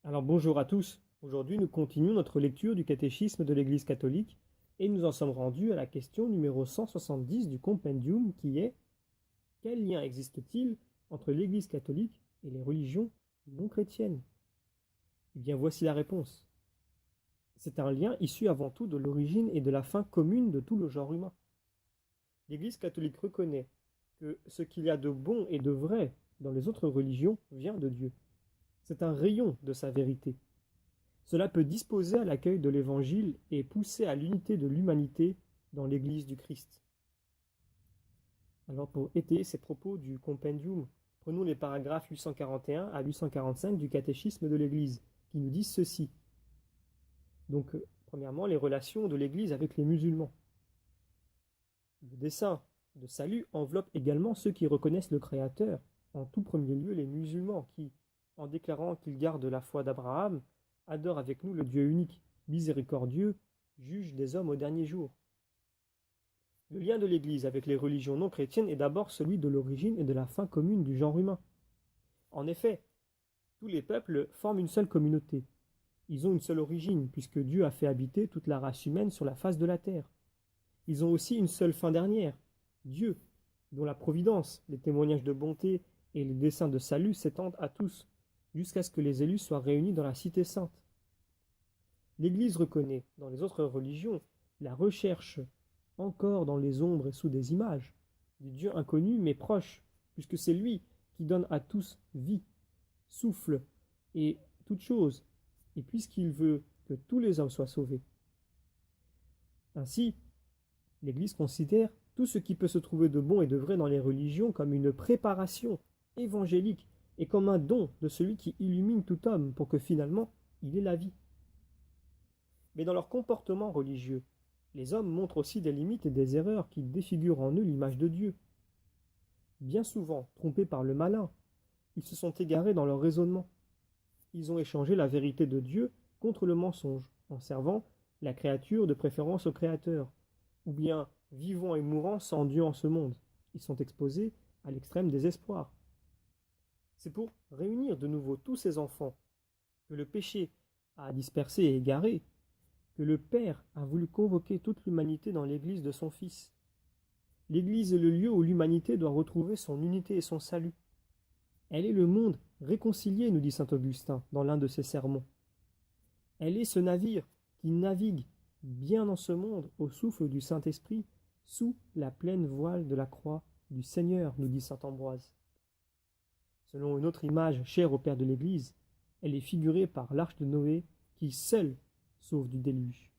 Alors bonjour à tous. Aujourd'hui, nous continuons notre lecture du catéchisme de l'Église catholique et nous en sommes rendus à la question numéro 170 du compendium qui est: quel lien existe-t-il entre l'Église catholique et les religions non chrétiennes? Eh bien, voici la réponse. C'est un lien issu avant tout de l'origine et de la fin commune de tout le genre humain. L'Église catholique reconnaît que ce qu'il y a de bon et de vrai dans les autres religions vient de Dieu. C'est un rayon de sa vérité. Cela peut disposer à l'accueil de l'Évangile et pousser à l'unité de l'humanité dans l'Église du Christ. Alors pour étayer ces propos du compendium, prenons les paragraphes 841 à 845 du catéchisme de l'Église, qui nous disent ceci. Donc, premièrement, les relations de l'Église avec les musulmans. Le dessein de salut enveloppe également ceux qui reconnaissent le Créateur, en tout premier lieu les musulmans qui, en déclarant qu'ils gardent la foi d'Abraham, adorent avec nous le Dieu unique, miséricordieux, juge des hommes au dernier jour. Le lien de l'Église avec les religions non chrétiennes est d'abord celui de l'origine et de la fin commune du genre humain. En effet, tous les peuples forment une seule communauté. Ils ont une seule origine, puisque Dieu a fait habiter toute la race humaine sur la face de la terre. Ils ont aussi une seule fin dernière, Dieu, dont la providence, les témoignages de bonté et les desseins de salut s'étendent à tous, jusqu'à ce que les élus soient réunis dans la cité sainte. L'Église reconnaît, dans les autres religions, la recherche, encore dans les ombres et sous des images, du Dieu inconnu mais proche, puisque c'est lui qui donne à tous vie, souffle et toute chose, et puisqu'il veut que tous les hommes soient sauvés. Ainsi, l'Église considère tout ce qui peut se trouver de bon et de vrai dans les religions comme une préparation évangélique et comme un don de celui qui illumine tout homme pour que finalement il ait la vie. Mais dans leur comportement religieux, les hommes montrent aussi des limites et des erreurs qui défigurent en eux l'image de Dieu. Bien souvent, trompés par le malin, ils se sont égarés dans leur raisonnement. Ils ont échangé la vérité de Dieu contre le mensonge, en servant la créature de préférence au Créateur, ou bien vivant et mourant sans Dieu en ce monde. Ils sont exposés à l'extrême désespoir. C'est pour réunir de nouveau tous ces enfants que le péché a dispersé et égaré, que le Père a voulu convoquer toute l'humanité dans l'Église de son Fils. L'Église est le lieu où l'humanité doit retrouver son unité et son salut. Elle est le monde réconcilié, nous dit saint Augustin dans l'un de ses sermons. Elle est ce navire qui navigue bien dans ce monde au souffle du Saint-Esprit, sous la pleine voile de la croix du Seigneur, nous dit saint Ambroise. Selon une autre image chère au Père de l'Église, elle est figurée par l'arche de Noé qui seule sauve du déluge.